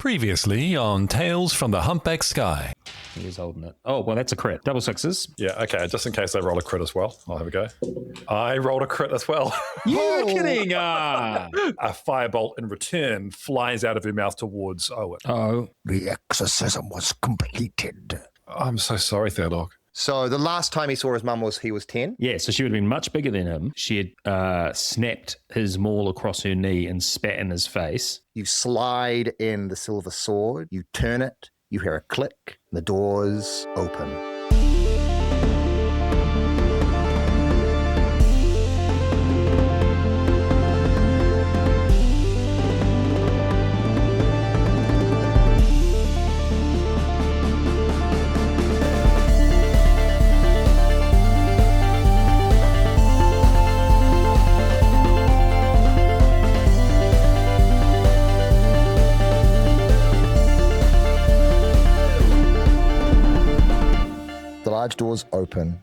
Previously on Tales from the Humpback Sky. He is holding it. Oh, well, that's a crit. Double sixes. Yeah, okay, just in case I roll a crit as well. I'll have a go. I rolled a crit as well. You're kidding! Ah. A firebolt in return flies out of her mouth towards Owen. Oh. The exorcism was completed. I'm so sorry, Theodore. So the last time he saw his mum he was 10? Yeah, so she would have been much bigger than him. She had snapped his maul across her knee and spat in his face. You slide in the silver sword, you turn it, you hear a click, and the doors open. The large doors open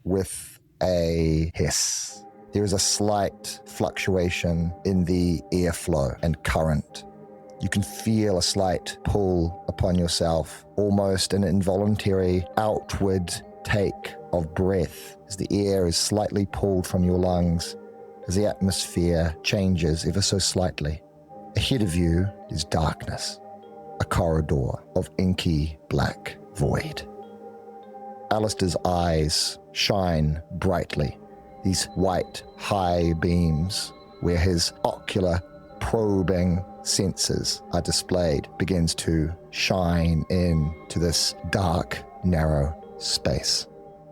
with a hiss. There is a slight fluctuation in the airflow and current. You can feel a slight pull upon yourself, almost an involuntary outward take of breath as the air is slightly pulled from your lungs, as the atmosphere changes ever so slightly. Ahead of you is darkness, a corridor of inky black void. Alistair's eyes shine brightly, these white, high beams where his ocular probing senses are displayed begins to shine into this dark, narrow space.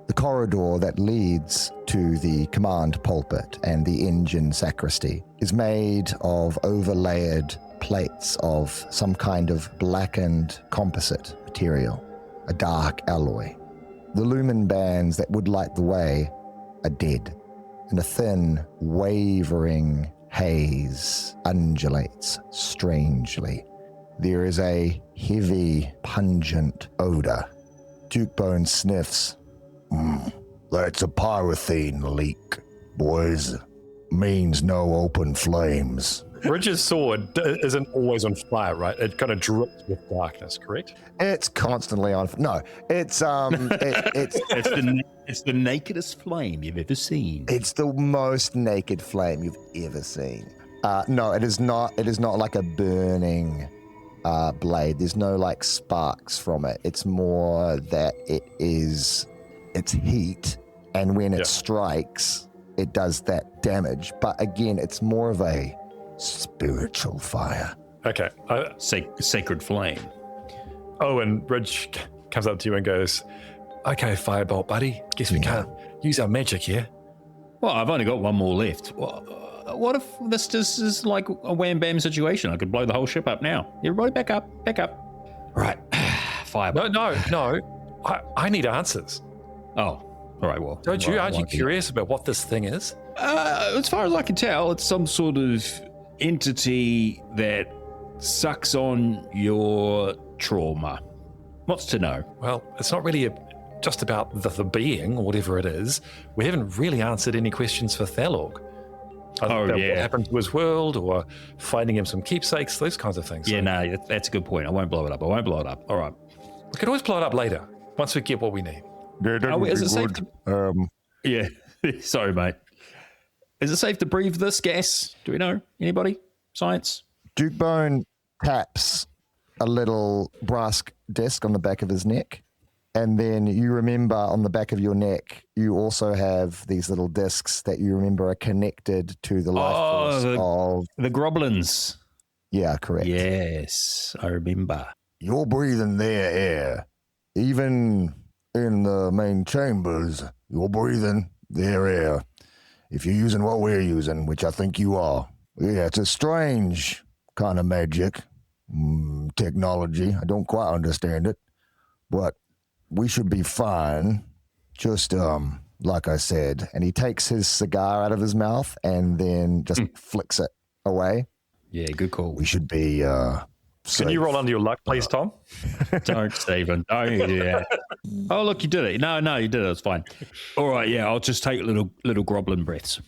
The corridor that leads to the command pulpit and the engine sacristy is made of overlaid plates of some kind of blackened composite material, a dark alloy. The lumen bands that would light the way are dead, and a thin, wavering haze undulates strangely. There is a heavy, pungent odor. Dukebone sniffs. That's a pyrothene leak, boys. Means no open flames. Ridge's sword isn't always on fire, right? It kind of drips with darkness, correct? It's constantly on. No, it's It's the nakedest flame you've ever seen. it's the most naked flame you've ever seen. No, it is not. It is not like a burning blade. There's no like sparks from it. It's more that it's heat, and when it strikes, it does that damage. But again, it's more of a spiritual fire. Okay. Sacred flame. Owen, Ridge comes up to you and goes, okay, firebolt, buddy. Guess we can't use our magic here. Well, I've only got one more left. What if this just is like a wham bam situation? I could blow the whole ship up now. Everybody back up. Right. Firebolt. No. I need answers. Oh, all right, well. Don't you? Aren't you curious about what this thing is? As far as I can tell, it's some sort of entity that sucks on your trauma. What's to know? Well, it's not really just about the being or whatever it is. We haven't really answered any questions for Thalorg. About what happened to his world or finding him some keepsakes, those kinds of things. Yeah, no, that's a good point. I won't blow it up. All right. We can always blow it up later, once we get what we need. Is it safe to... Yeah, sorry, mate. Is it safe to breathe this gas? Do we know? Anybody? Science? Dukebone taps a little brass disc on the back of his neck, and then you remember on the back of your neck, you also have these little discs that you remember are connected to the life force of... The Groblins. Yeah, correct. Yes, I remember. You're breathing their air. Even in the main chambers, you're breathing their air. If you're using what we're using, which I think you are. Yeah, it's a strange kind of magic, technology. I don't quite understand it, but we should be fine. Just, like I said. And he takes his cigar out of his mouth and then just flicks it away. Yeah, good call. We should be, Can you roll under your luck, please, Tom? Don't, Stephen. Don't do that. Oh, look, you did it. No, you did it. It's fine. All right, yeah, I'll just take little groblin breaths.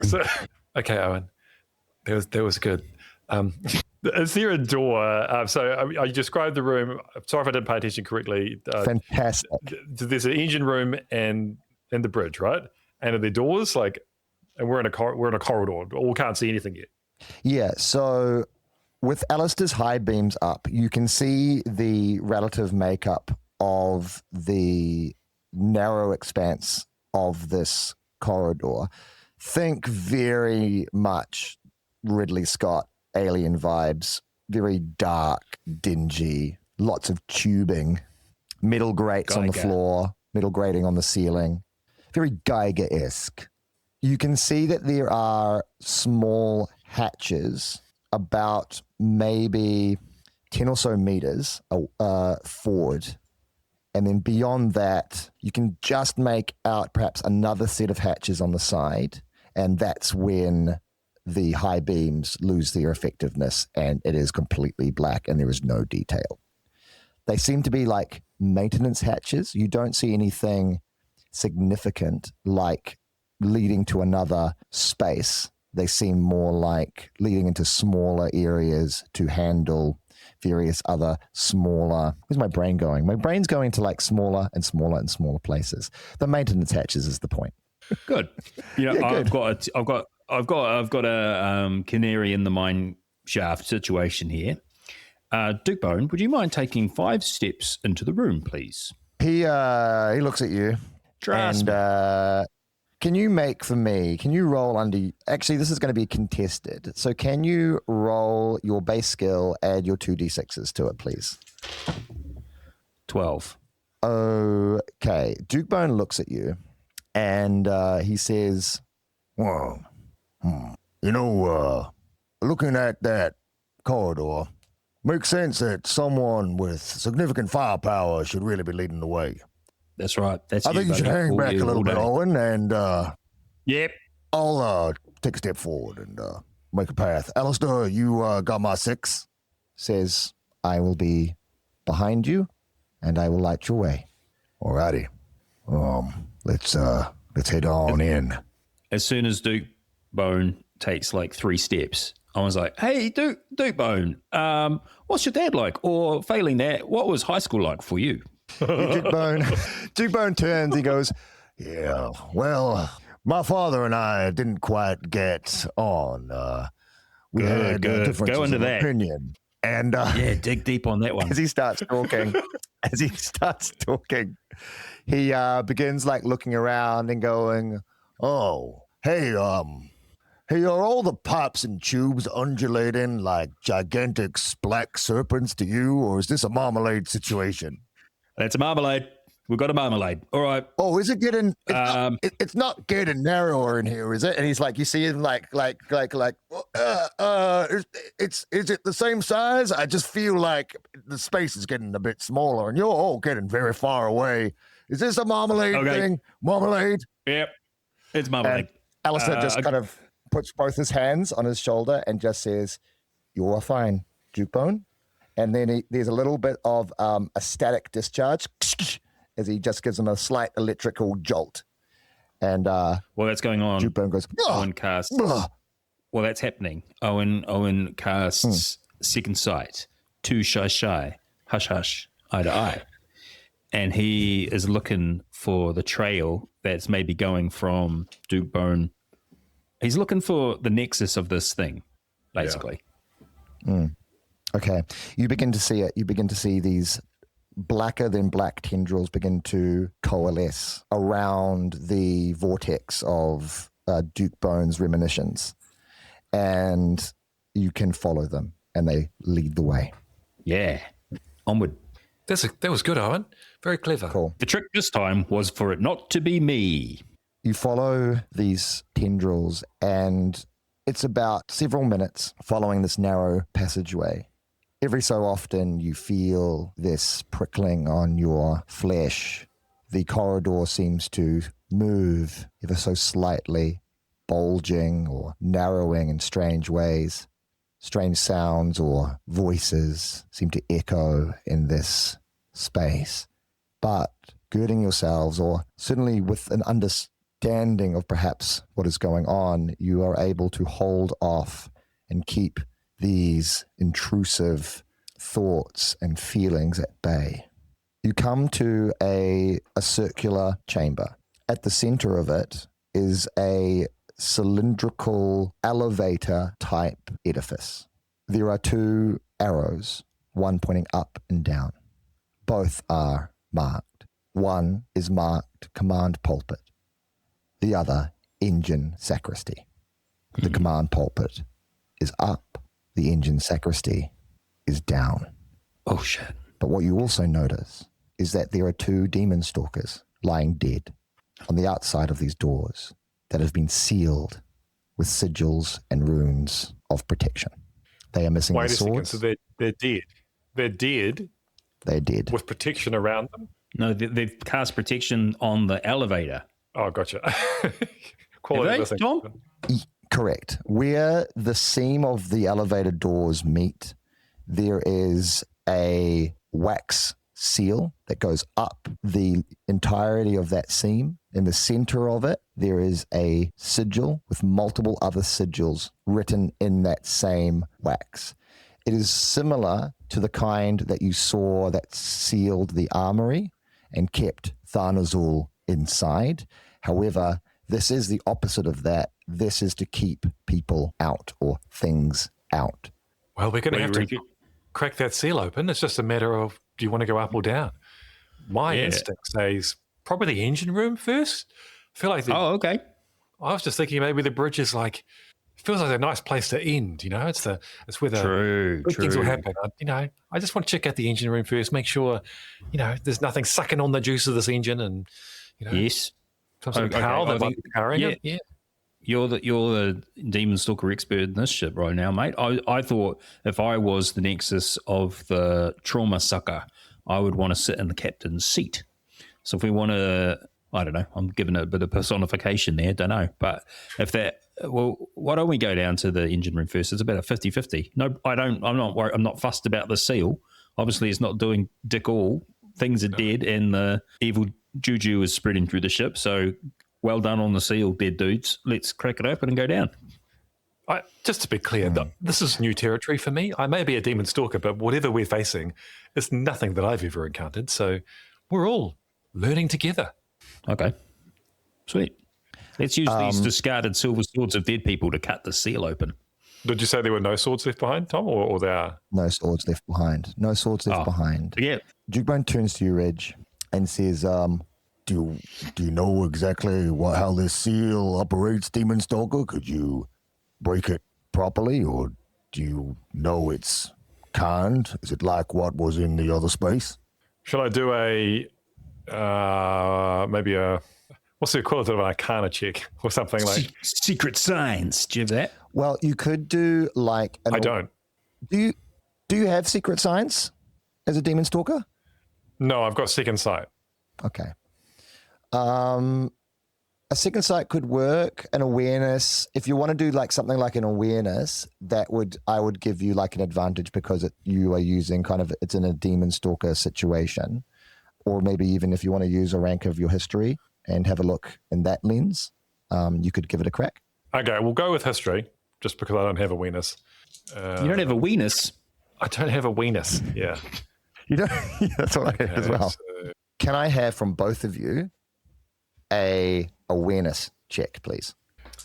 So, okay, Owen, that was good. Is there a door? So I described the room. Sorry if I didn't pay attention correctly. Fantastic. There's an engine room and the bridge, right? And are there doors? Like, and we're in a corridor. We can't see anything yet. Yeah. So with Alistair's high beams up, you can see the relative makeup of the narrow expanse of this corridor. Think very much Ridley Scott alien vibes, very dark, dingy, lots of tubing, metal grates on the floor, metal grating on the ceiling, very Geiger-esque. You can see that there are small hatches about maybe 10 or so meters forward. And then beyond that, you can just make out perhaps another set of hatches on the side. And that's when the high beams lose their effectiveness and it is completely black and there is no detail. They seem to be like maintenance hatches. You don't see anything significant like leading to another space. They seem more like leading into smaller areas to handle various other smaller. Where's my brain going? My brain's going to like smaller and smaller and smaller places. The maintenance hatches is the point. Good. You know, Yeah, I've got a canary in the mine shaft situation here. Duke Bone, would you mind taking 5 steps into the room, please? He looks at you. Trust me. Can you roll under, actually this is going to be contested. So can you roll your base skill, add your 2d6s to it, please? 12. Okay. Duke Bone looks at you and he says, Well, looking at that corridor, makes sense that someone with significant firepower should really be leading the way. That's right. I think you should hang back a little bit, Owen, and Yep. I'll take a step forward and make a path. Alistair, you got my 6? says, I will be behind you and I will light your way. Alrighty. Let's head on in. As soon as Duke Bone takes like 3 steps, I was like, hey, Duke Bone, what's your dad like? Or failing that, what was high school like for you? Duke Bone turns, he goes, Yeah, well, my father and I didn't quite get on. We had differences Go into of that. opinion. And Yeah, dig deep on that one. as he starts talking, he begins like looking around and going, oh, hey, are all the pipes and tubes undulating like gigantic black serpents to you, or is this a marmalade situation? That's a marmalade. We've got a marmalade. All right. Oh, is it getting? It's not getting narrower in here, is it? and he's like, you see him like, Is it the same size? I just feel like the space is getting a bit smaller, and you're all getting very far away. Is this a marmalade thing? Marmalade? Yep. It's marmalade. Alistair just kind of puts both his hands on his shoulder and just says, you are fine, Duke Bone. And then there's a little bit of a static discharge as he just gives him a slight electrical jolt. And Well, that's going on. Duke Bone goes, Owen casts. Well, that's happening. Owen casts second sight, 2 shy, hush, eye to eye. And he is looking for the trail that's maybe going from Duke Bone. He's looking for the nexus of this thing, basically. Okay. You begin to see it. You begin to see these blacker than black tendrils begin to coalesce around the vortex of Duke Bone's reminiscence. And you can follow them and they lead the way. Yeah. Onward. That was good, Owen. Very clever. Cool. The trick this time was for it not to be me. You follow these tendrils and it's about several minutes following this narrow passageway. Every so often you feel this prickling on your flesh. The corridor seems to move ever so slightly, bulging or narrowing in strange ways. Strange sounds or voices seem to echo in this space. but girding yourselves, or certainly with an understanding of perhaps what is going on, you are able to hold off and keep these intrusive thoughts and feelings at bay. You come to a circular chamber. At the center of it is a cylindrical elevator type edifice. There are 2 arrows, one pointing up and down. Both are marked. One is marked command pulpit. The other, engine sacristy. The command pulpit is up. The engine sacristy is down. Oh, shit. But what you also notice is that there are 2 demon stalkers lying dead on the outside of these doors that have been sealed with sigils and runes of protection. They are missing Wait the a second, swords. so they're dead. They're dead They're dead. with protection around them? No, they've cast protection on the elevator. Oh, gotcha. Have they, Tom? Correct. Where the seam of the elevator doors meet, there is a wax seal that goes up the entirety of that seam. In the center of it, there is a sigil with multiple other sigils written in that same wax. It is similar to the kind that you saw that sealed the armory and kept Tharnazul inside. However, this is the opposite of that. This is to keep people out or things out. Well, we're going to have to crack that seal open. It's just a matter of, do you want to go up or down? My instinct says probably the engine room first. I feel like okay. I was just thinking maybe the bridge is like, feels like a nice place to end, you know? It's where the good things will happen. I just want to check out the engine room first, make sure, there's nothing sucking on the juice of this engine and, Yes. some sort of cow that might be carrying it. Yeah. You're the demon stalker expert in this ship right now, mate. I thought if I was the nexus of the trauma sucker, I would want to sit in the captain's seat. So if we want to, I don't know, I'm giving it a bit of personification there, don't know. But if that, well, why don't we go down to the engine room first? It's about a 50-50. No, I'm not worried. I'm not fussed about the seal. Obviously, it's not doing dick all. Things are dead and the evil juju is spreading through the ship. So well done on the seal, dead dudes. Let's crack it open and go down. Just to be clear, this is new territory for me. I may be a demon stalker, but whatever we're facing is nothing that I've ever encountered. So we're all learning together. Okay. Sweet. Let's use these discarded silver swords of dead people to cut the seal open. Did you say there were no swords left behind, Tom, or there are? No swords left behind. No swords left behind. Yeah. Jukebone turns to you, Reg, and says, Do you know exactly how this seal operates, Demon Stalker? Could you break it properly, or do you know its kind? Is it like what was in the other space? Shall I do maybe a what's the equivalent of an Arcana check or something like? Secret signs. Do you have that? well, you could do like... I don't. Do you have secret signs as a demon stalker? No, I've got second sight. Okay. A second sight could work. An awareness, if you want to do like something like an awareness, I would give you like an advantage because you are using it's in a demon stalker situation. Or maybe even if you want to use a rank of your history and have a look in that lens, you could give it a crack. Okay, we'll go with history just because I don't have awareness. You don't have a weenus. I don't have awareness. Yeah. You don't? That's what I have as well. So Can I have from both of you a awareness check, please?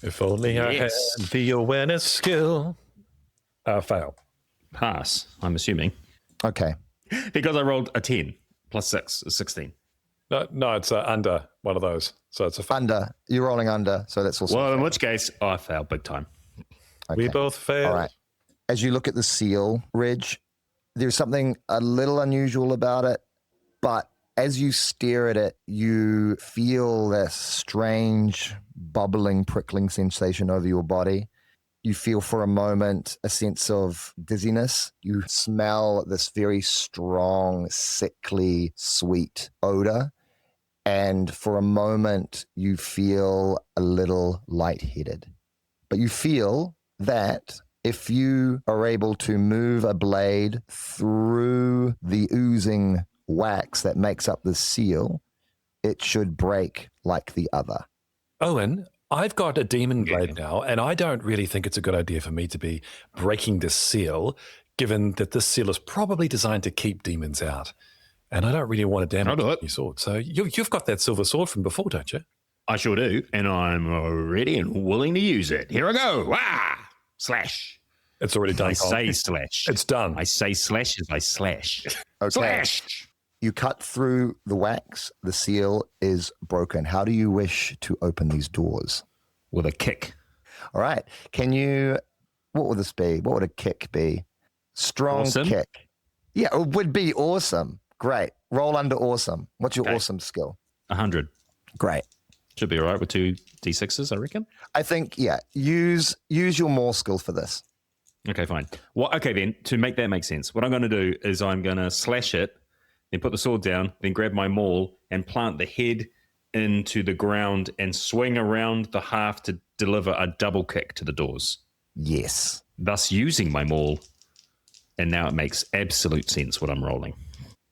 if only I had the awareness skill. Fail. Pass, I'm assuming. Okay. Because I rolled a 10 plus 6 is 16. No, it's under one of those. So it's a fail. Under. You're rolling under, so that's also... Well, in which case, I failed big time. Okay. We both failed. All right. As you look at the seal, Reg, there's something a little unusual about it, but as you stare at it, you feel this strange, bubbling, prickling sensation over your body. You feel for a moment a sense of dizziness. You smell this very strong, sickly, sweet odor. And for a moment, you feel a little lightheaded. But you feel that if you are able to move a blade through the oozing wax that makes up the seal, it should break like the other. Owen, I've got a demon blade now, and I don't really think it's a good idea for me to be breaking this seal, given that this seal is probably designed to keep demons out. And I don't really want to damage your sword. So you've got that silver sword from before, don't you? I sure do, and I'm ready and willing to use it. Here I go. Slash. It's already done. I say slash. It's done. I say slash as I slash. Okay. Slash. You cut through the wax. The seal is broken. How do you wish to open these doors? With a kick. All right. What would this be? What would a kick be? Strong Awesome. kick. Yeah, it would be awesome. Great. Roll under awesome. What's your awesome skill? 100. Great. Should be all right with 2 D6s, I reckon. I think, use your more skill for this. Okay, fine. Well, okay, then, to make that make sense, what I'm going to do is I'm going to slash it, then put the sword down, then grab my maul and plant the head into the ground and swing around the half to deliver a double kick to the doors. Yes. Thus using my maul, and now it makes absolute sense what I'm rolling.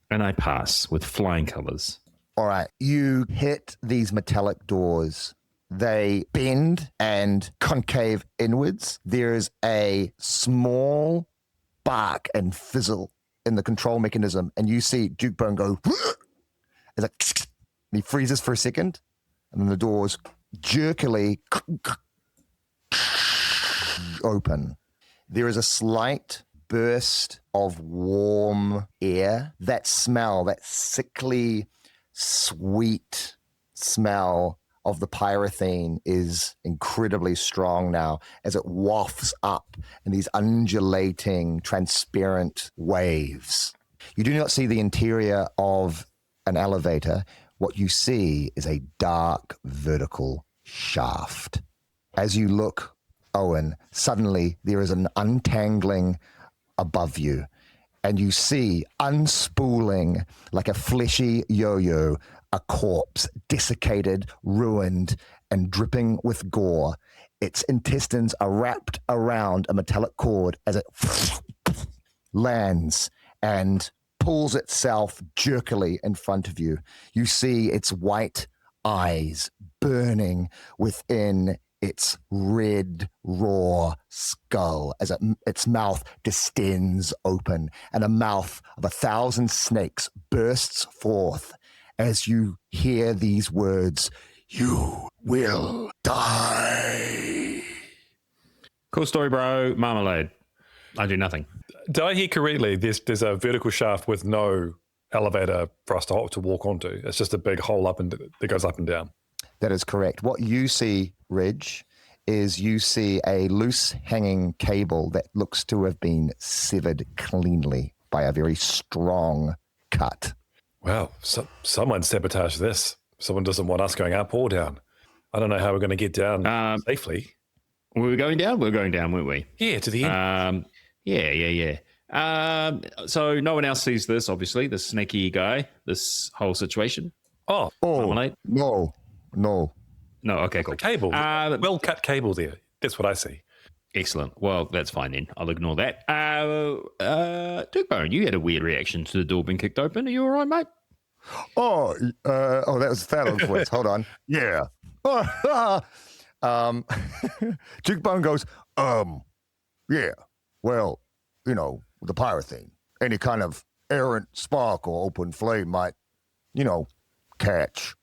And I pass with flying colours. All right. You hit these metallic doors. They bend and concave inwards. There is a small bark and fizzle in the control mechanism, and you see Dukebone go. It's like, and he freezes for a second, and then the doors jerkily open. There is a slight burst of warm air. That smell, that sickly, sweet smell of the pyrothene is incredibly strong now as it wafts up in these undulating, transparent waves. You do not see the interior of an elevator. What you see is a dark vertical shaft. As you look, Owen, suddenly there is an untangling above you, and you see unspooling like a fleshy yo-yo, a corpse, desiccated, ruined, and dripping with gore. Its intestines are wrapped around a metallic cord as it lands and pulls itself jerkily in front of you. You see its white eyes burning within its red, raw skull as its mouth distends open, and a mouth of 1,000 snakes bursts forth as you hear these words, "You will die." Cool story, bro. Marmalade. I do nothing. Did I hear correctly? There's a vertical shaft with no elevator for us to walk onto. It's just a big hole that goes up and down. That is correct. What you see, Reg, is you see a loose hanging cable that looks to have been severed cleanly by a very strong cut. Wow, someone sabotaged this. Someone doesn't want us going up or down. I don't know how we're going to get down safely. Were we going down? We were going down, weren't we? Yeah, to the end. Yeah. So no one else sees this, obviously, this snaky guy, this whole situation. Oh, Marmalade? No. No, okay, cool. Cable. Well-cut cable there. That's what I see. Excellent. Well, that's fine then. I'll ignore that. Dukebone, you had a weird reaction to the door being kicked open. Are you all right, mate? Oh, that was Thalon's voice. Hold on. Yeah. Dukebone goes, Yeah. Well, the pyrothene. Any kind of errant spark or open flame might, catch.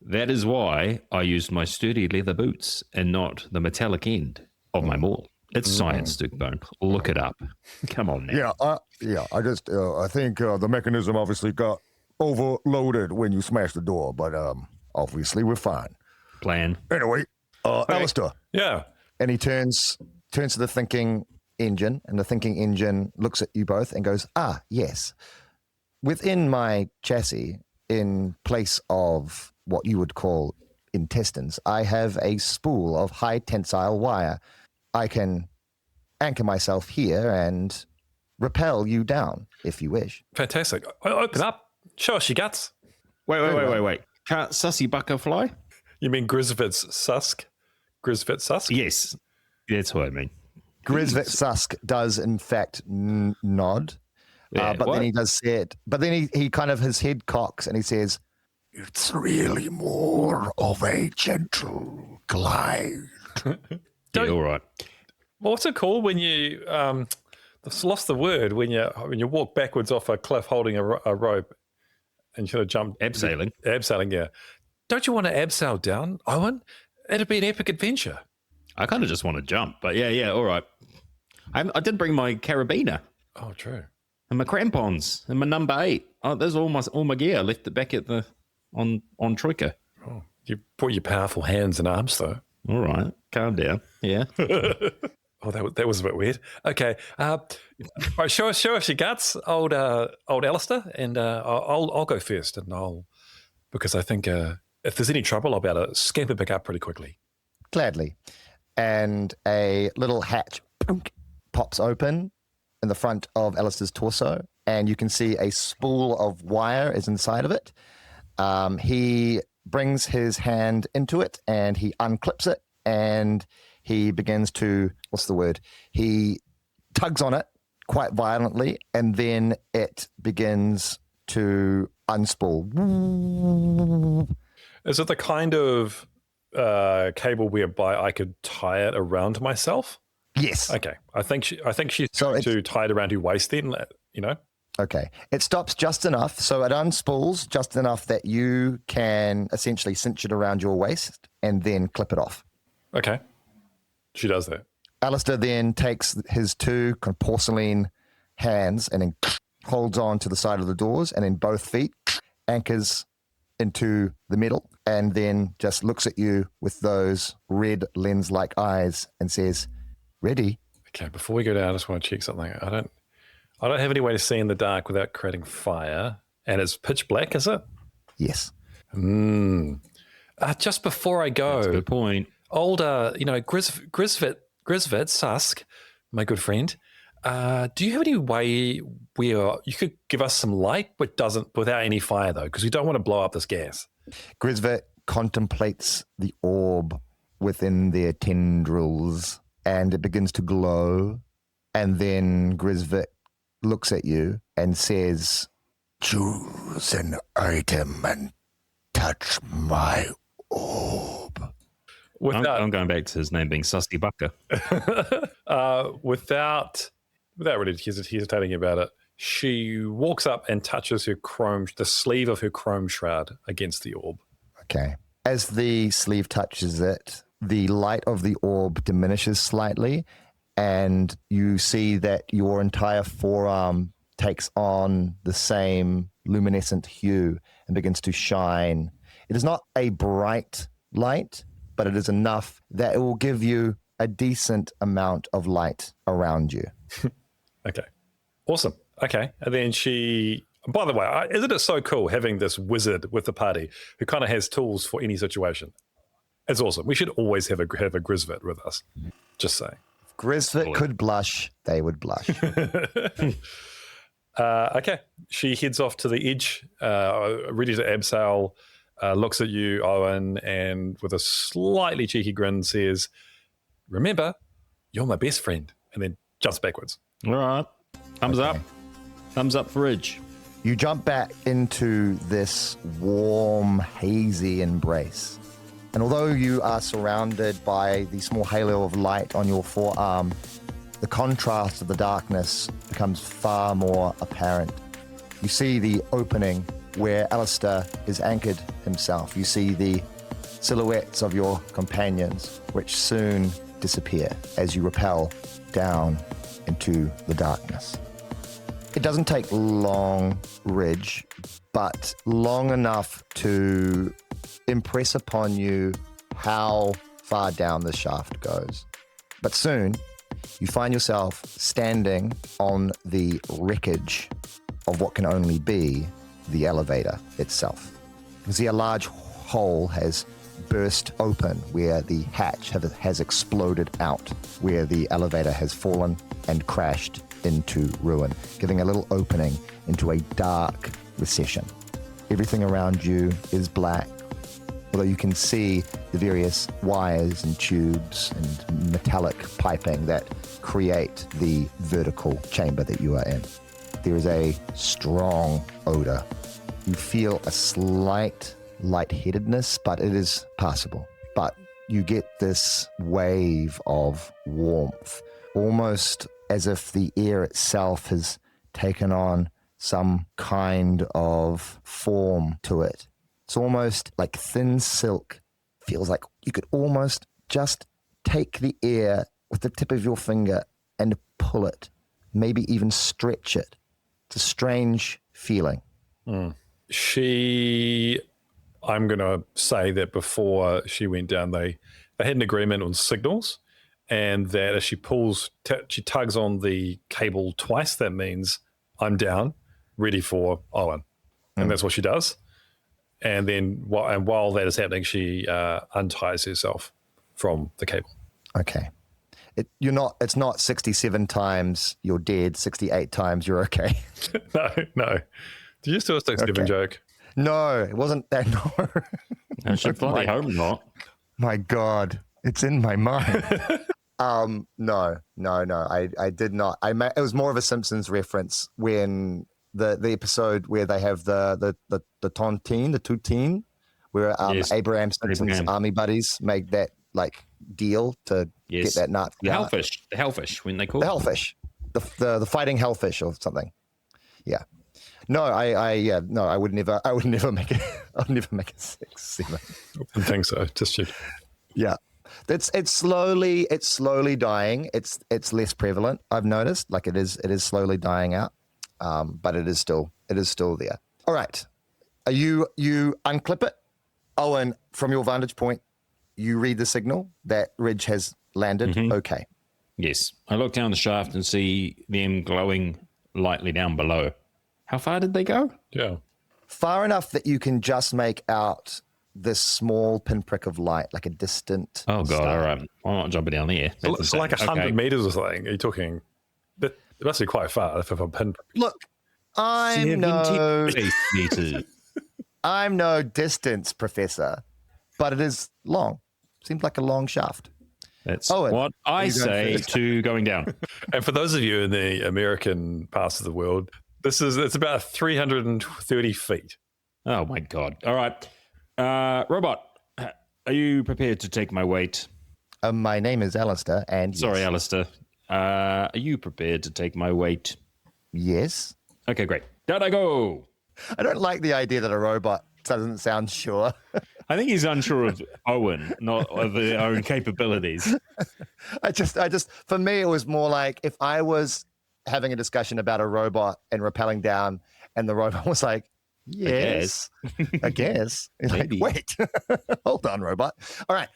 That is why I used my sturdy leather boots and not the metallic end of my maul. It's science, Dukebone. Look it up. Come on now. I think the mechanism obviously got overloaded when you smashed the door, but obviously we're fine. Plan. Anyway, Alistair. Yeah. and he turns to the thinking engine, and the thinking engine looks at you both and goes, yes. Within my chassis, in place of what you would call intestines, I have a spool of high tensile wire. I can anchor myself here and rappel you down if you wish. Fantastic. Open up. Show us your guts. Wait. Can't Sussy Bucker fly? You mean Grisvit's Susk? Grisvit Susk? Yes, that's what I mean. Grisvit Susk does, in fact, nod. But then he does say it. But then he kind of, his head cocks and he says, It's really more of a gentle glide. Yeah, all right. Well, what's it called when you I've lost the word when you walk backwards off a cliff holding a rope and you sort of jump Abseiling. Abseiling, yeah. Don't you want to abseil down, Owen? It'd be an epic adventure. I kind of just want to jump, but yeah, all right. I did bring my carabiner Oh, true. and my crampons and my number 8. Oh, there's all my gear. I left it back at on Troika. Oh, you put your powerful hands and arms though. All right, calm down. Yeah. Oh, that was a bit weird. Okay, right, show us your guts, old Alistair, and I'll go first, and because I think if there's any trouble, I'll be able to scamper back up pretty quickly. gladly. And a little hatch pops open in the front of Alistair's torso, and you can see a spool of wire is inside of it. He brings his hand into it, and he unclips it, and he begins to, he tugs on it quite violently, and then it begins to unspool. Is it the kind of cable whereby I could tie it around myself? Yes. Okay. I think she's So going to tie it around her waist then, Okay. It stops just enough, so it unspools just enough that you can essentially cinch it around your waist and then clip it off. Okay. She does that. Alistair then takes his two kind of porcelain hands and then holds on to the side of the doors, and then both feet anchors into the middle, and then just looks at you with those red lens-like eyes and says, "Ready?" Okay, before we go down, I just want to check something. I don't have any way to see in the dark without creating fire, and it's pitch black, is it? Yes. Just before I go, That's a good point. older, Grisvit Susk, my good friend. Do you have any way where you could give us some light, but without any fire though, because we don't want to blow up this gas? Grisvit contemplates the orb within their tendrils, and it begins to glow. And then Grisvit looks at you and says, Choose an item and touch my orb. I'm going back to his name being Sussy Bucker. Without really hesitating about it, she walks up and touches the sleeve of her chrome shroud against the orb. okay. As the sleeve touches it, the light of the orb diminishes slightly, and you see that your entire forearm takes on the same luminescent hue and begins to shine. It is not a bright light, but it is enough that it will give you a decent amount of light around you. Okay. Awesome. Okay. And then by the way, isn't it so cool having this wizard with the party who kind of has tools for any situation? It's awesome. We should always have a Grisvit with us. Just saying. If Grisvit could blush, they would blush. Okay. She heads off to the edge, ready to abseil, looks at you, Owen, and with a slightly cheeky grin says, "Remember, you're my best friend," and then jumps backwards. All right. Thumbs up. Thumbs up for Ridge. You jump back into this warm, hazy embrace. And although you are surrounded by the small halo of light on your forearm, the contrast of the darkness becomes far more apparent. You see the opening where Alistair is anchored himself. You see the silhouettes of your companions, which soon disappear as you rappel down into the darkness. It doesn't take long, Ridge, but long enough to impress upon you how far down the shaft goes. But soon, you find yourself standing on the wreckage of what can only be the elevator itself. You can see a large hole has burst open where the hatch has exploded out, where the elevator has fallen and crashed into ruin, giving a little opening into a dark recession. Everything around you is black, although you can see the various wires and tubes and metallic piping that create the vertical chamber that you are in. there is a strong odor. You feel a slight lightheadedness, but it is passable. But you get this wave of warmth, almost as if the air itself has taken on some kind of form to it. It's almost like thin silk. Feels like you could almost just take the air with the tip of your finger and pull it, maybe even stretch it. It's a strange feeling. I'm going to say that before she went down, they had an agreement on signals, and that if she she tugs on the cable twice, that means I'm down, ready for Owen. And that's what she does. And then while that is happening, she unties herself from the cable. Okay. It's not 67 times you're dead, 68 times you're okay. No. Did you still a 67 joke? No, it wasn't that. No. I should bloody hope not. My God, it's in my mind. No. I did not. It was more of a Simpsons reference when the episode where they have the Townshend, where Abraham Simpson's army buddies make that like deal to get that nut. The hellfish, when they call the hellfish, the fighting hellfish or something. Yeah. No, I would never make it. I'd never make it 67. I didn't think so. Just shoot. Yeah. It's slowly dying. It's less prevalent, I've noticed. Like it is slowly dying out. But it is still there. All right. You unclip it. Owen, from your vantage point, you read the signal that Ridge has landed. Mm-hmm. Okay. Yes. I look down the shaft and see them glowing lightly down below. How far did they go? Yeah. Far enough that you can just make out this small pinprick of light, like a distant Oh, God. star. All right. I'm not jumping down there. So like 100 meters or something. Are you talking? It must be quite far if I'm pinprick. Look, I'm no distance professor, but it is long. Seems like a long shaft. That's what I say to going down. And for those of you in the American parts of the world, it's about 330 feet. Oh, my God. All right. Robot, are you prepared to take my weight? My name is Alistair, and Sorry, yes. Alistair. Are you prepared to take my weight? Yes. Okay, great. Down I go. I don't like the idea that a robot doesn't sound sure. I think he's unsure of Owen, not of their own capabilities. I just, for me, it was more like if I was having a discussion about a robot and rappelling down, and the robot was like, yes, I guess. Like, wait, hold on, robot. All right.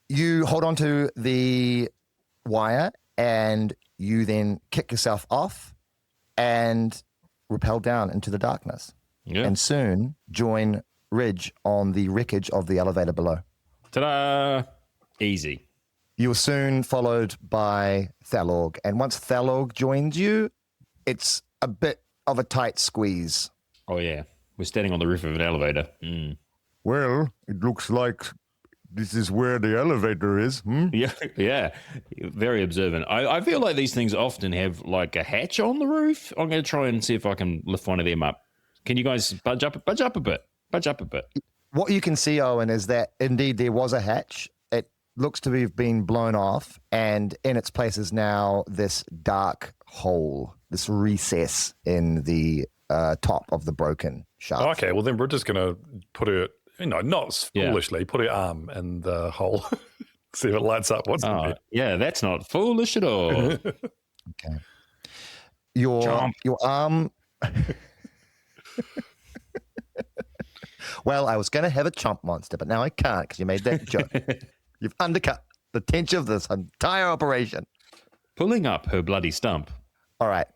You hold on to the wire and you then kick yourself off and rappel down into the darkness. Yeah. And soon join Ridge on the wreckage of the elevator below. Ta-da! Easy. You're soon followed by Thalorg. And once Thalorg joins you, it's a bit of a tight squeeze. Oh, yeah. We're standing on the roof of an elevator. Mm. Well, it looks like this is where the elevator is. Yeah. Very observant. I feel like these things often have like a hatch on the roof. I'm going to try and see if I can lift one of them up. Can you guys budge up a bit? What you can see, Owen, is that indeed there was a hatch. It looks to have been blown off, and in its place is now this dark hole, this recess in the top of the broken shaft. Okay, well then we're just going to put her, not foolishly, put her arm in the hole, see if it lights up. What's in there? Yeah, that's not foolish at all. Okay. Your arm... Well, I was going to have a chomp monster, but now I can't because you made that joke. You've undercut the tension of this entire operation. Pulling up her bloody stump. All right.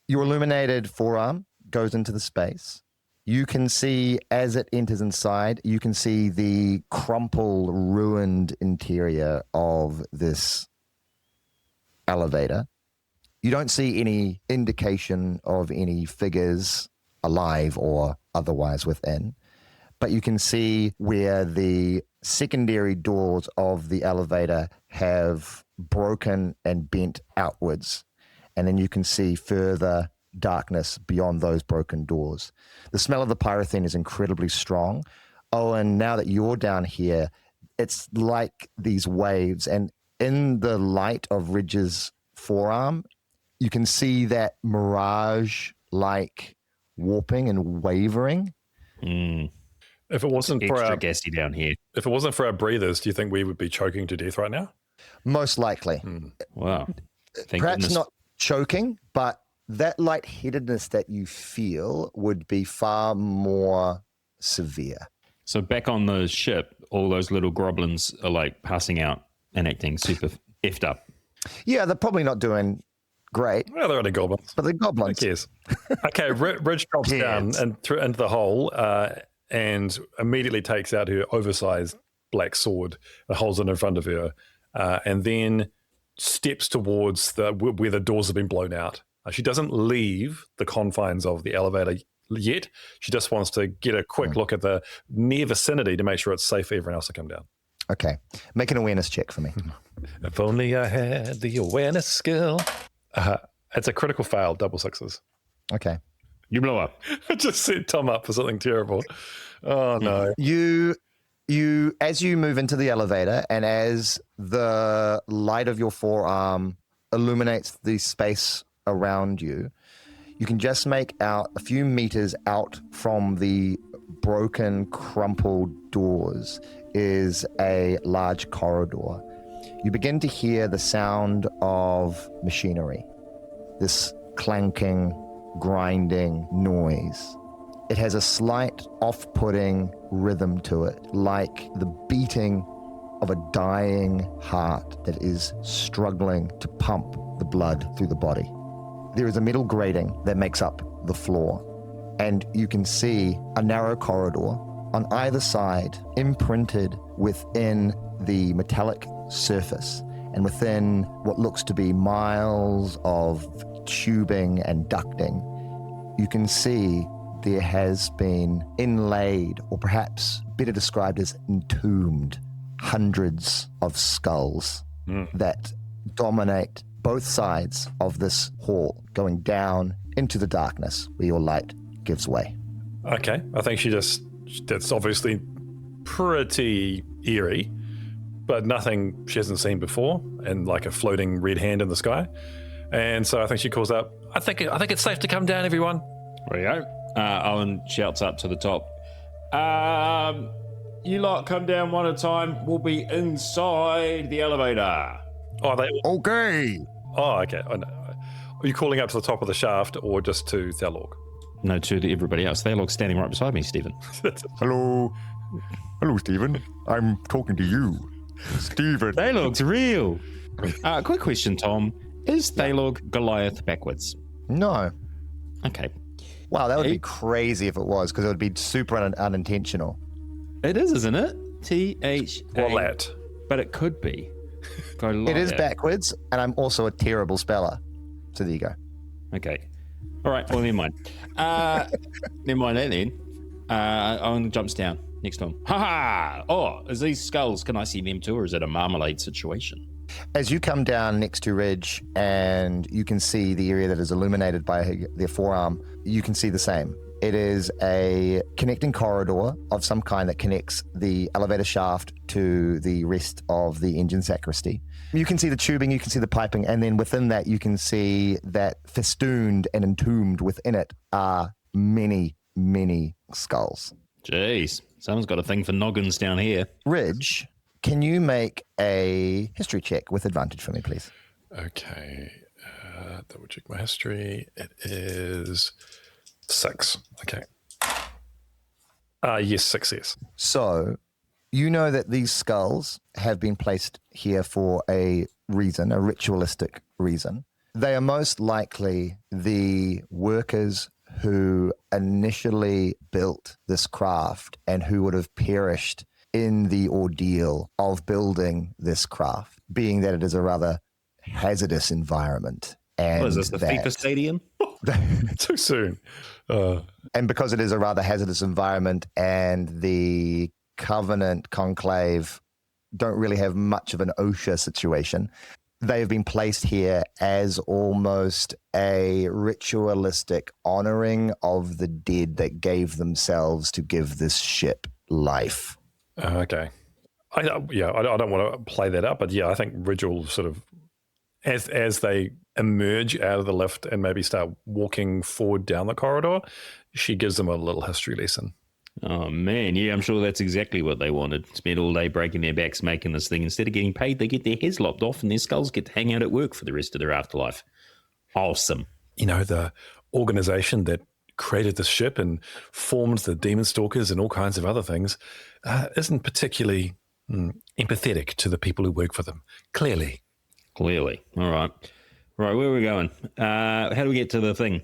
Your illuminated forearm goes into the space. You can see, as it enters inside, you can see the crumpled, ruined interior of this elevator. You don't see any indication of any figures alive or otherwise within, but you can see where the secondary doors of the elevator have broken and bent outwards. And then you can see further darkness beyond those broken doors. The smell of the pyrothene is incredibly strong. Owen, now that you're down here, it's like these waves, and in the light of Ridge's forearm, you can see that mirage-like warping and wavering. If it wasn't for extra our gassy down here. If it wasn't for our breathers, do you think we would be choking to death right now? Most likely. Wow. Thank Perhaps goodness. not choking, but that lightheadedness that you feel would be far more severe. So back on the ship, all those little groblins are like passing out and acting super effed up. Yeah, they're probably not doing great, Well, they're only goblins. but they're Who goblins. cares? Okay, Ridge drops down and into the hole and immediately takes out her oversized black sword and holds it in front of her, and then steps towards where the doors have been blown out. She doesn't leave the confines of the elevator yet. She just wants to get a quick look at the near vicinity to make sure it's safe for everyone else to come down. Okay, make an awareness check for me. If only I had the awareness skill. It's a critical fail, double sixes. Okay. You blow up. I just set Tom up for something terrible. Oh, no. You as you move into the elevator and as the light of your forearm illuminates the space around you, you can just make out a few meters out from the broken, crumpled doors is a large corridor. You begin to hear the sound of machinery, this clanking, grinding noise. It has a slight off-putting rhythm to it, like the beating of a dying heart that is struggling to pump the blood through the body. There is a metal grating that makes up the floor, and you can see a narrow corridor on either side, imprinted within the metallic surface and within what looks to be miles of tubing and ducting. You can see there has been inlaid, or perhaps better described as entombed, hundreds of skulls that dominate both sides of this hall, going down into the darkness where your light gives way. Okay, I think that's obviously pretty eerie, but nothing she hasn't seen before, and like a floating red hand in the sky. And so I think she calls out, I think it's safe to come down, everyone. There you go. Owen shouts up to the top. You lot come down one at a time. We'll be inside the elevator. Oh, they. Okay. Oh, okay. Oh, no. Are you calling up to the top of the shaft or just to Thalorg? No, to everybody else. They're all standing right beside me, Stephen. Hello. Hello, Stephen. I'm talking to you. Stephen. Thalorg's real. Quick question, Tom. Is Thalorg Goliath backwards? No. Okay. Wow, that would be crazy if it was, because it would be super unintentional. It is, isn't it? T-H-A. Goliath. But it could be. Goliath. It is backwards, and I'm also a terrible speller. So there you go. Okay. All right. Well, never mind. Never mind that then. Owen jumps down next to him. Ha ha! Oh, is these skulls? Can I see them too, or is it a marmalade situation? As you come down next to Ridge and you can see the area that is illuminated by their forearm, you can see the same. It is a connecting corridor of some kind that connects the elevator shaft to the rest of the engine sacristy. You can see the tubing, you can see the piping, and then within that you can see that festooned and entombed within it are many, many skulls. Jeez, someone's got a thing for noggins down here. Ridge, can you make a history check with advantage for me, please? Okay. Double check my history. It is 6. Okay. Yes, success. So, you know that these skulls have been placed here for a reason, a ritualistic reason. They are most likely the workers who initially built this craft and who would have perished in the ordeal of building this craft, being that it is a rather hazardous environment. And What is this, the FIFA stadium? Too soon. And because it is a rather hazardous environment and the Covenant Conclave don't really have much of an OSHA situation, they have been placed here as almost a ritualistic honoring of the dead that gave themselves to give this ship life. Okay. I don't want to play that up, but yeah, I think Ridgel sort of, as they emerge out of the lift and maybe start walking forward down the corridor, she gives them a little history lesson. Oh, man. Yeah, I'm sure that's exactly what they wanted. Spend all day breaking their backs making this thing. Instead of getting paid, they get their heads lopped off and their skulls get to hang out at work for the rest of their afterlife. Awesome. You know, the organization that created this ship and formed the Demon Stalkers and all kinds of other things isn't particularly empathetic to the people who work for them. Clearly. All right. Right, where are we going? How do we get to the thing?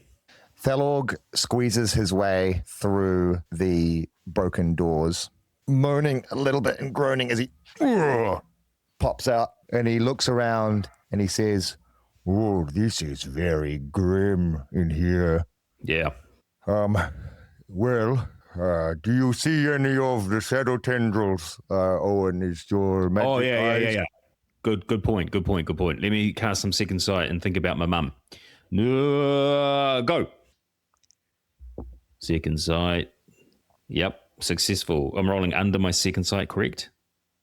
Thelorg squeezes his way through the broken doors, moaning a little bit and groaning as he pops out, and he looks around and he says, "Oh, this is very grim in here." Yeah. Well, do you see any of the shadow tendrils? Owen, is your magic eyes? Yeah. Good point. Let me cast some second sight and think about my mum. Go. Second sight. Yep, successful. I'm rolling under my second sight, correct?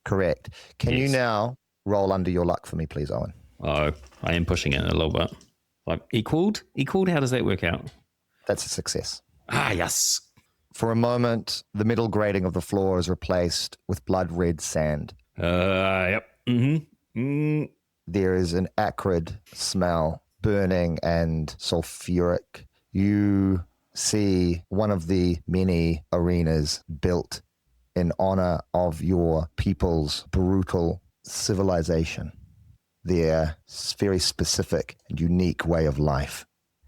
Correct. Can you now roll under your luck for me, please, Owen? Oh, I am pushing it a little bit. Like equaled? How does that work out? That's a success. Ah, yes. For a moment, the middle grating of the floor is replaced with blood red sand. Yep. Mm-hmm. There is an acrid smell, burning and sulfuric. You see one of the many arenas built in honor of your people's brutal civilization, their very specific and unique way of life.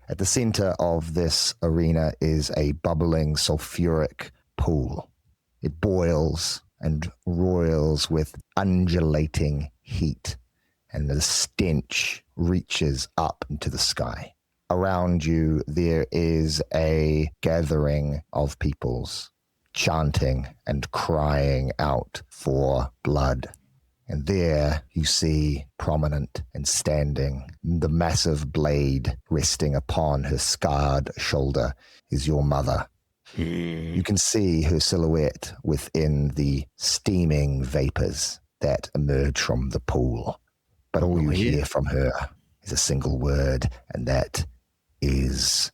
At the center of this arena is a bubbling sulfuric pool. It boils and roils with undulating heat, and the stench reaches up into the sky. Around you, there is a gathering of peoples chanting and crying out for blood. And there you see, prominent and standing, the massive blade resting upon her scarred shoulder, is your mother. You can see her silhouette within the steaming vapors that emerge from the pool. But all you hear from her is a single word, and that is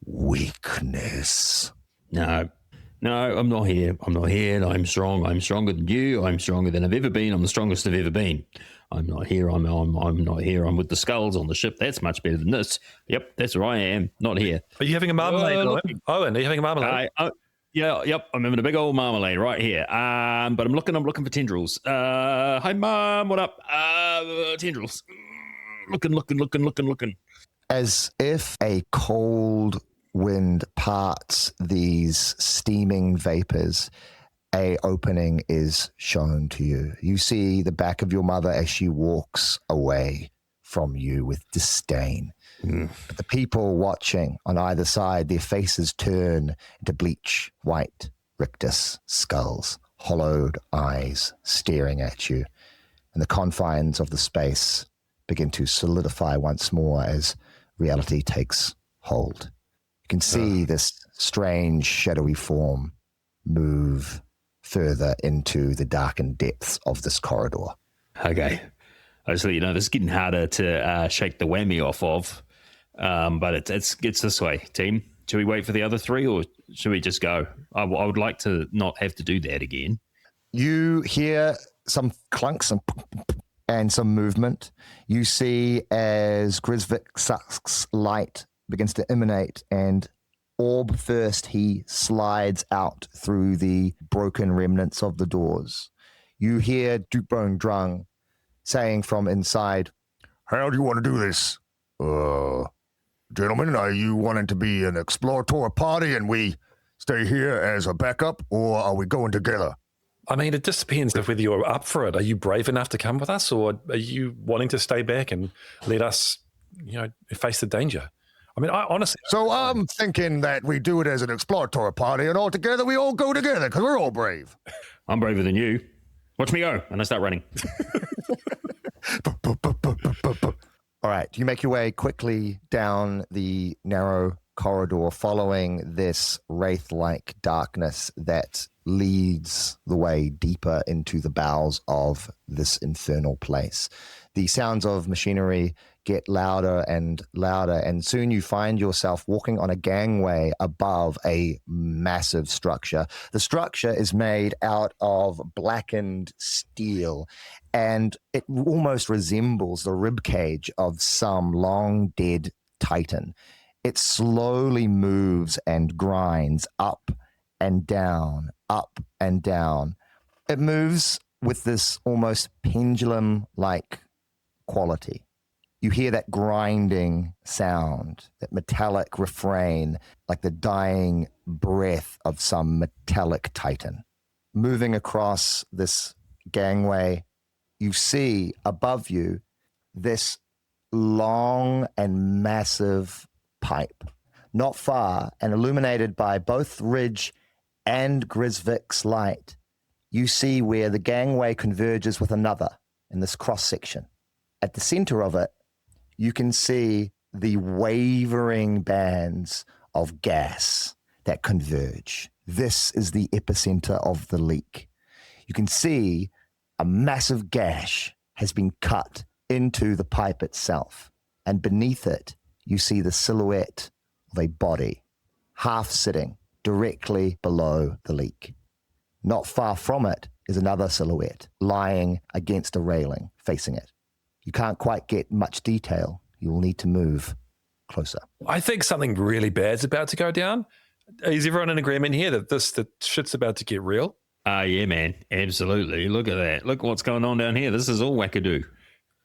weakness. No, I'm not here. I'm strong. I'm stronger than you. I'm stronger than I've ever been. I'm the strongest I've ever been. I'm not here. I'm not here. I'm with the skulls on the ship. That's much better than this. Yep, that's where I am. Not here. Are you having a marmalade, Owen? Owen, are you having a marmalade? Yep. I'm having a big old marmalade right here. But I'm looking for tendrils. Hi, Mom. What up? Tendrils. Looking. As if a cold wind parts these steaming vapors, a opening is shown to you. You see the back of your mother as she walks away from you with disdain. But the people watching on either side, their faces turn into bleach white rictus skulls, hollowed eyes staring at you, and the confines of the space begin to solidify once more as reality takes hold. You can see this strange shadowy form move further into the darkened depths of this corridor. Okay. I just let you know, this is getting harder to shake the whammy off of. But it's this way, team. Should we wait for the other three, or should we just go? I would like to not have to do that again. You hear some clunks and some movement. You see as Grisvik's light begins to emanate, and orb first, he slides out through the broken remnants of the doors. You hear Dukebone Drung saying from inside, "How do you want to do this? Gentlemen, are you wanting to be an exploratory party and we stay here as a backup, or are we going together?" I mean, it just depends whether you're up for it. Are you brave enough to come with us, or are you wanting to stay back and let us, face the danger? I mean, honestly... So I'm thinking that we do it as an exploratory party, and all together we all go together, because we're all brave. I'm braver than you. Watch me go. And I start running. All right, you make your way quickly down the narrow corridor, following this wraith-like darkness that leads the way deeper into the bowels of this infernal place. The sounds of machinery get louder and louder, and soon you find yourself walking on a gangway above a massive structure. The structure is made out of blackened steel, and it almost resembles the rib cage of some long dead titan. It slowly moves and grinds up and down, up and down. It moves with this almost pendulum-like quality. You hear that grinding sound, that metallic refrain, like the dying breath of some metallic titan. Moving across this gangway, you see above you this long and massive pipe. Not far, and illuminated by both Ridge and Grisvik's light, you see where the gangway converges with another in this cross-section. At the center of it, you can see the wavering bands of gas that converge. This is the epicenter of the leak. You can see a massive gash has been cut into the pipe itself, and beneath it, you see the silhouette of a body, half sitting directly below the leak. Not far from it is another silhouette lying against a railing facing it. You can't quite get much detail. You will need to move closer. I think something really bad's about to go down. Is everyone in agreement here that the shit's about to get real? Yeah, man. Absolutely. Look at that. Look what's going on down here. This is all wackadoo.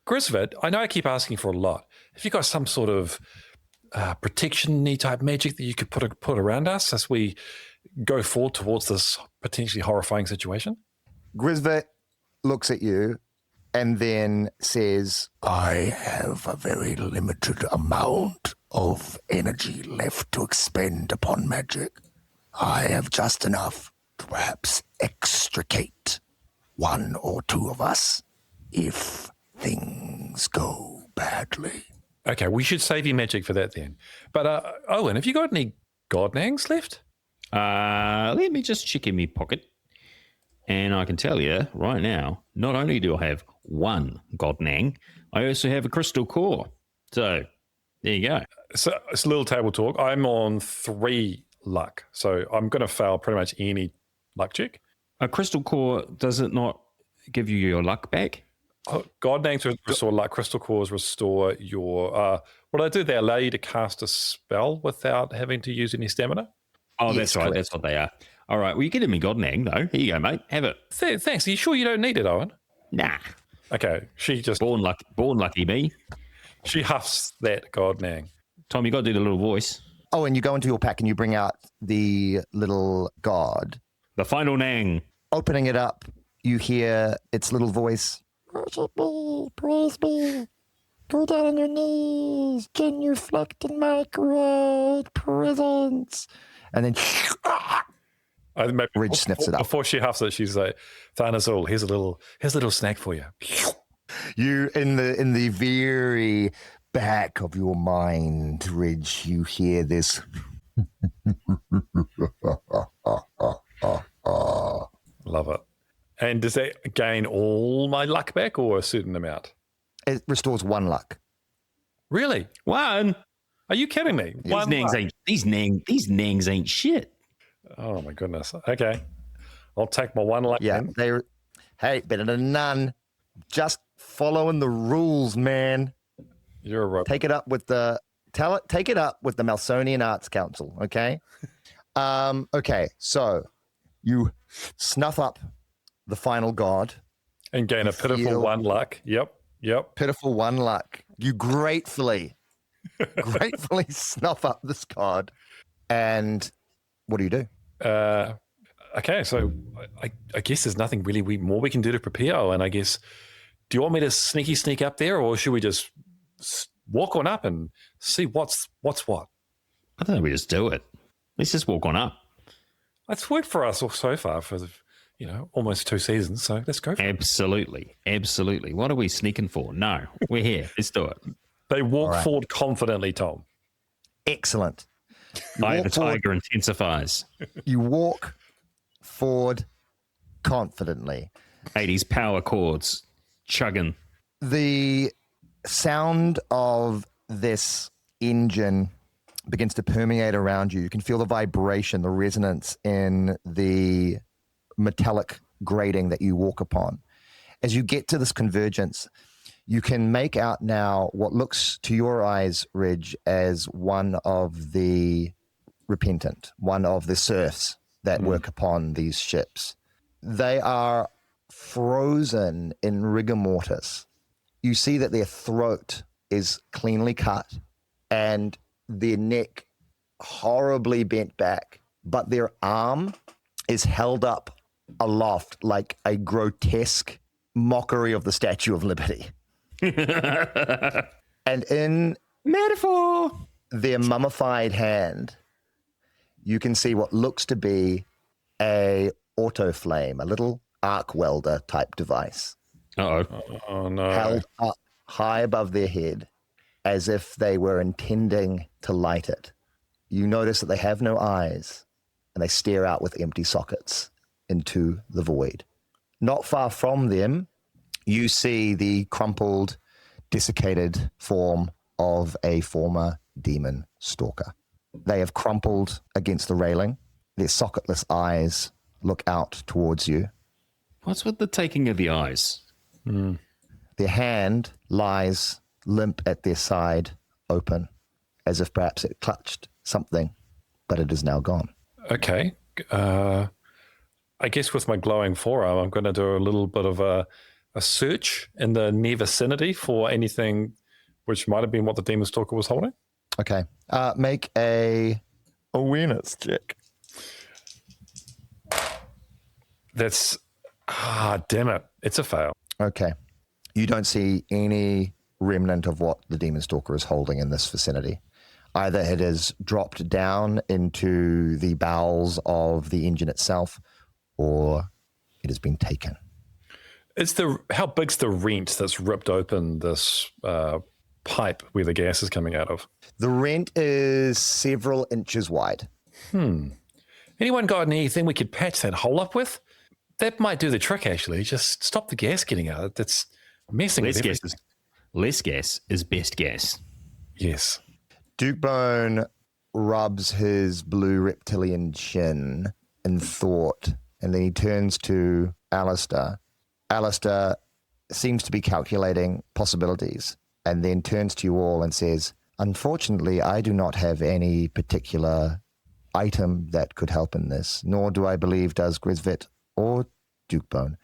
Grisvid, I know I keep asking for a lot. Have you got some sort of protection-y type magic that you could put around us as we go forward towards this potentially horrifying situation? Grisvid looks at you and then says, I have a very limited amount of energy left to expend upon magic. I have just enough to perhaps extricate one or two of us if things go badly. Okay, we should save your magic for that then. But Owen, have you got any godnangs left? Let me just check in my pocket. And I can tell you right now, not only do I have one godnang, I also have a crystal core. So there you go. So it's a little table talk. I'm on 3 luck, so I'm going to fail pretty much any luck check. A crystal core, does it not give you your luck back? Godnangs restore luck. Crystal cores restore your... what I do, they allow you to cast a spell without having to use any stamina. Oh, Yes, that's right. correct. That's what they are. All right. Well, you're getting me godnang, though. Here you go, mate. Have it. Thanks. Are you sure you don't need it, Owen? Nah. Okay, she just... Born lucky me. She huffs that godnang. Tom, you got to do the little voice. oh, and you go into your pack and you bring out the little god. The final nang. Opening it up, you hear its little voice. Worship me, praise me. Go down on your knees, genuflect in my great presence. And then Ridge sniffs it up. Before she huffs it, she's like, Thanazul, here's a little snack for you. You in the very back of your mind, Ridge, you hear this. Love it. And does that gain all my luck back or a certain amount? It restores 1 luck. Really? One. Are you kidding me? These One nangs luck. ain't these nangs ain't shit. Oh my goodness. Okay. I'll take my 1 luck Yeah, then. hey, better than none. Just following the rules, man. You're a robot. Take it up with the Malsonian Arts Council, okay? Okay, so you snuff up the final god. And gain a pitiful feel- 1 luck. Yep. Pitiful 1 luck. You gratefully snuff up this god. And what do you do? Okay, so I guess there's nothing really more we can do to prepare. And I guess, do you want me to sneak up there, or should we just walk on up and see what's what? I don't know. We just do it. Let's just walk on up. It's worked for us so far for almost 2 seasons. So let's go for it. Absolutely. What are we sneaking for? No, we're here. Let's do it. They walk forward confidently, Tom. Excellent. Eye of the tiger intensifies. You walk forward confidently. 80s power chords chugging. The sound of this engine begins to permeate around you. You can feel the vibration, the resonance in the metallic grating that you walk upon. As you get to this convergence, you can make out now what looks to your eyes, Ridge, as one of the repentant, one of the serfs that work upon these ships. They are frozen in rigor mortis. You see that their throat is cleanly cut and their neck horribly bent back, but their arm is held up aloft like a grotesque mockery of the Statue of Liberty. And in metaphor, their mummified hand, you can see what looks to be a autoflame, a little arc welder type device. Oh, no. Held up high above their head as if they were intending to light it. You notice that they have no eyes and they stare out with empty sockets into the void. Not far from them, you see the crumpled, desiccated form of a former demon stalker. They have crumpled against the railing. Their socketless eyes look out towards you. What's with the taking of the eyes? Their hand lies limp at their side, open, as if perhaps it clutched something, but it is now gone. Okay. I guess with my glowing forearm, I'm going to do a little bit of a search in the near vicinity for anything which might have been what the demon stalker was holding. Okay. Make a awareness check. That's, damn it. It's a fail. Okay. You don't see any remnant of what the demon stalker is holding in this vicinity. Either it has dropped down into the bowels of the engine itself, or it has been taken. How big's the rent that's ripped open this pipe where the gas is coming out of? The rent is several inches wide. Anyone got anything we could patch that hole up with? That might do the trick, actually. Just stop the gas getting out. That's messing with everything. Less gas is best gas. Yes. Dukebone rubs his blue reptilian chin in thought, and then he turns to Alistair. Alistair seems to be calculating possibilities, and then turns to you all and says, "Unfortunately, I do not have any particular item that could help in this, nor do I believe does Grisvit or Dukebone.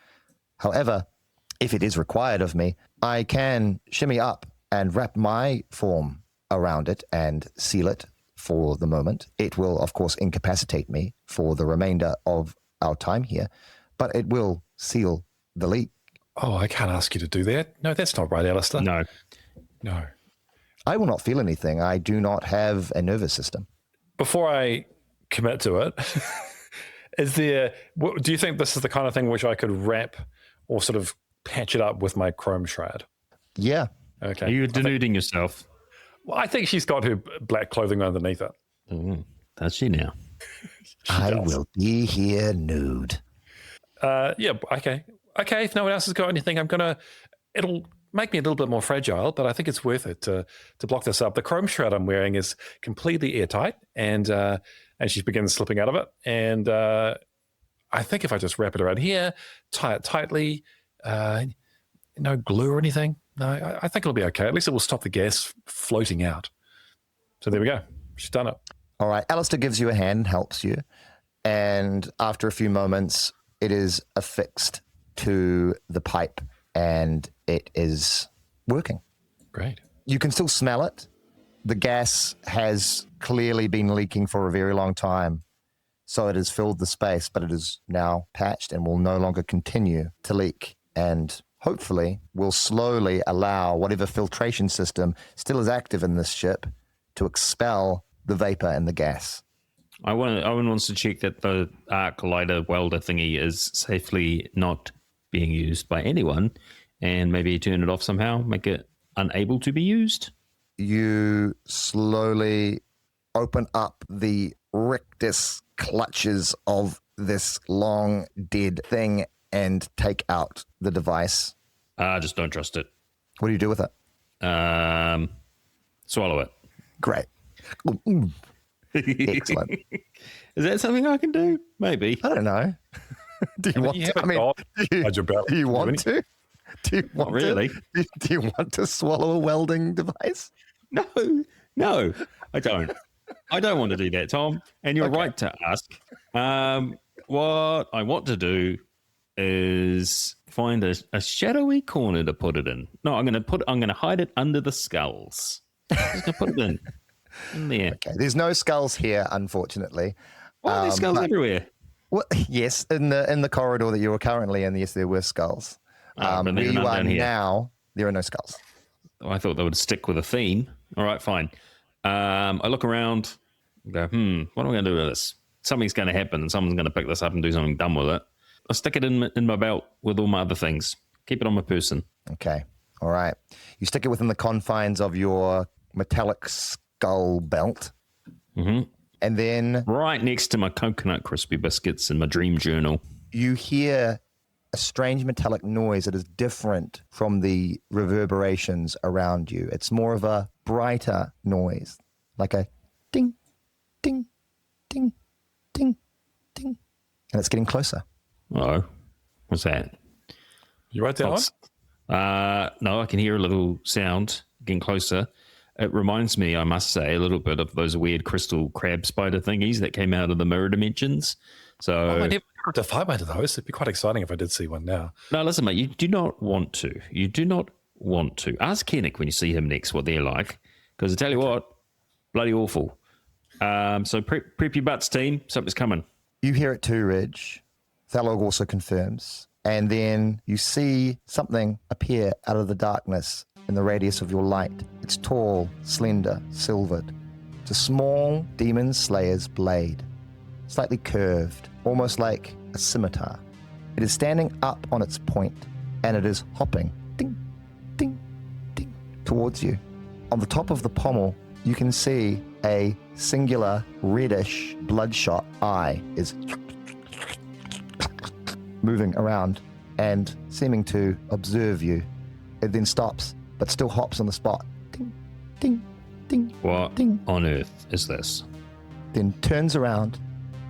However, if it is required of me, I can shimmy up and wrap my form around it and seal it for the moment. It will, of course, incapacitate me for the remainder of our time here, but it will seal the leak." Oh, I can't ask you to do that. No, that's not right, Alistair. No. I will not feel anything. I do not have a nervous system. Before I commit to it, do you think this is the kind of thing which I could wrap or sort of patch it up with my chrome shroud? Yeah. Okay. Are you denuding yourself? Well, I think she's got her black clothing underneath it. Does she now? I will be here nude. Yeah, okay. Okay, if no one else has got anything, it'll make me a little bit more fragile, but I think it's worth it to block this up. The chrome shroud I'm wearing is completely airtight, and she begins slipping out of it. And I think if I just wrap it around here, tie it tightly, no glue or anything, no, I think it'll be okay. At least it will stop the gas floating out. So there we go. She's done it. All right. Alistair gives you a hand and helps you. And after a few moments, it is affixed to the pipe and it is working. Great. You can still smell it. The gas has clearly been leaking for a very long time. So it has filled the space, but it is now patched and will no longer continue to leak. And hopefully will slowly allow whatever filtration system still is active in this ship to expel the vapor and the gas. Owen wants to check that the arc lighter welder thingy is safely not being used by anyone, and maybe turn it off somehow, make it unable to be used. You slowly open up the rictus clutches of this long dead thing and take out the device. Just don't trust it. What do you do with it? Swallow it. Great. Excellent. Is that something I can do? Maybe. I don't know. Do you want to? Do you want to? Do you want really? Do you want to swallow a welding device? No, I don't. I don't want to do that, Tom. And you're right to ask. What I want to do is find a shadowy corner to put it in. No, I'm going to hide it under the skulls. I'm just going to put it in there. Okay, there's no skulls here, unfortunately. Why are there skulls everywhere? Well, yes, in the corridor that you are currently in, yes, there were skulls. Where you are now, there are no skulls. Oh, I thought they would stick with a theme. All right, fine. I look around and go, what am I going to do with this? Something's going to happen and someone's going to pick this up and do something dumb with it. I'll stick it in my belt with all my other things. Keep it on my person. Okay, all right. You stick it within the confines of your metallic skull belt. Mm-hmm. And then... right next to my coconut crispy biscuits and my dream journal. You hear a strange metallic noise that is different from the reverberations around you. It's more of a brighter noise, like a ding, ding, ding, ding, ding. And it's getting closer. Oh, what's that? You write that one? No, I can hear a little sound getting closer. It reminds me, I must say, a little bit of those weird crystal crab spider thingies that came out of the mirror dimensions. So I never got to fight one of those. It'd be quite exciting if I did see one now. No, listen, mate, you do not want to. You do not want to. Ask Kennick when you see him next what they're like, because I tell you what, bloody awful. So prep your butts, team. Something's coming. You hear it too, Ridge. Thalog also confirms. And then you see something appear out of the darkness in the radius of your light. It's tall, slender, silvered. It's a small demon slayer's blade, slightly curved, almost like a scimitar. It is standing up on its point, and it is hopping, ding, ding, ding, towards you. On the top of the pommel, you can see a singular reddish bloodshot eye is moving around and seeming to observe you. It then stops, but still hops on the spot. Ding, ding, ding. What ding. on earth is this? Then turns around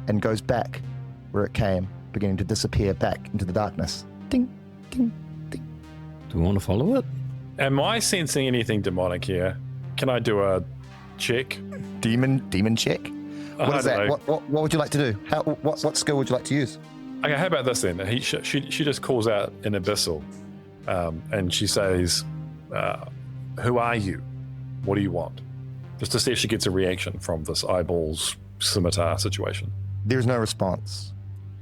and goes back where it came, beginning to disappear back into the darkness. Ding, ding, ding. Do we want to follow it? Am I sensing anything demonic here? Can I do a check? Demon check? What is that? What would you like to do? What skill would you like to use? Okay, how about this then? She just calls out in Abyssal, and she says, who are you? What do you want? Just to see if she gets a reaction from this eyeballs scimitar situation. There's no response.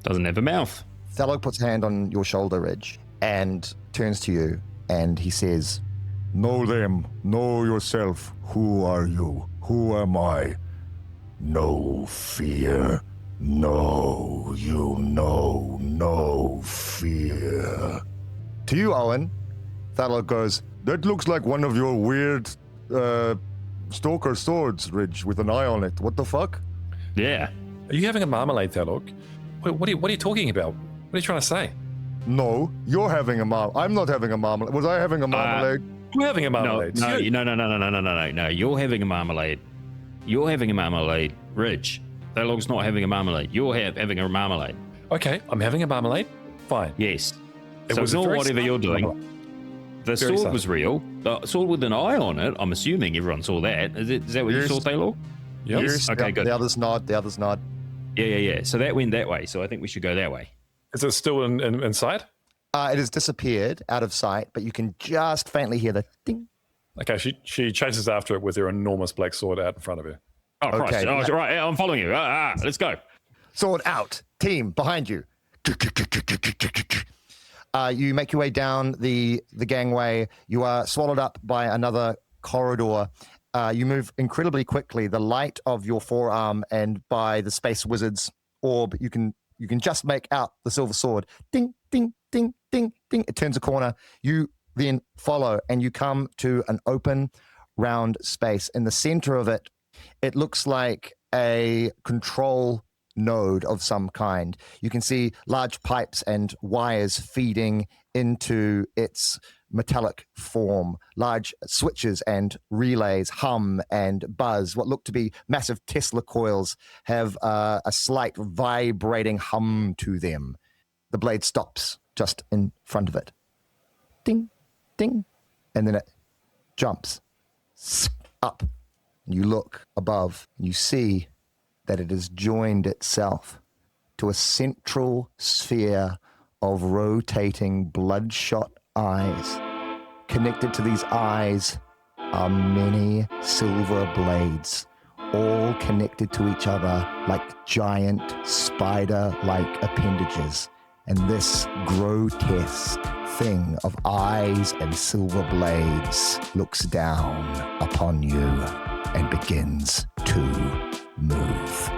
Doesn't have a mouth. Thalog puts a hand on your shoulder, Ridge, and turns to you, and he says, Know them. Know yourself. Who are you? Who am I? No fear. No, you know, no fear. To you, Owen, Thalog goes, That looks like one of your weird stalker swords, Ridge, with an eye on it. What the fuck? Yeah. Are you having a marmalade, Thalog? What are you talking about? What are you trying to say? No, you're having a marmalade. I'm not having a marmalade. Was I having a marmalade? I'm having a marmalade. No. You're having a marmalade. You're having a marmalade, Ridge. Thalog's not having a marmalade. You're having a marmalade. Okay, I'm having a marmalade. Fine. Yes. It So was a ignore very whatever subtle you're doing. marmalade. The Very sword subtle. was real. The sword with an eye on it. I'm assuming everyone saw that. Is that what you saw, Thalog? Yes. Okay, good. The others nod. Yeah. So that went that way. So I think we should go that way. Is it still in sight? It has disappeared out of sight, but you can just faintly hear the ding. Okay, she chases after it with her enormous black sword out in front of her. Oh, Christ. Okay, Oh, yeah. right. I'm following you. Let's go. Sword out. Team, behind you. You make your way down the gangway. You are swallowed up by another corridor, you move incredibly quickly. The light of your forearm and by the Space Wizard's orb, you can just make out the silver sword. Ding, ding, ding, ding, ding. It turns a corner. You then follow, and you come to an open, round space. In the center of it, it looks like a control node of some kind. You can see large pipes and wires feeding into its metallic form. Large switches and relays hum and buzz. What look to be massive Tesla coils have a slight vibrating hum to them. The blade stops just in front of it. Ding, ding. And then it jumps up. You look above and you see that it has joined itself to a central sphere of rotating bloodshot eyes. Connected to these eyes are many silver blades, all connected to each other like giant spider-like appendages. And this grotesque thing of eyes and silver blades looks down upon you and begins to move.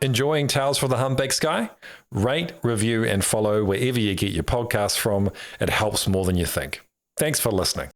Enjoying Tales from the Humpback Sky? Rate, review, and follow wherever you get your podcasts from. It helps more than you think. Thanks for listening.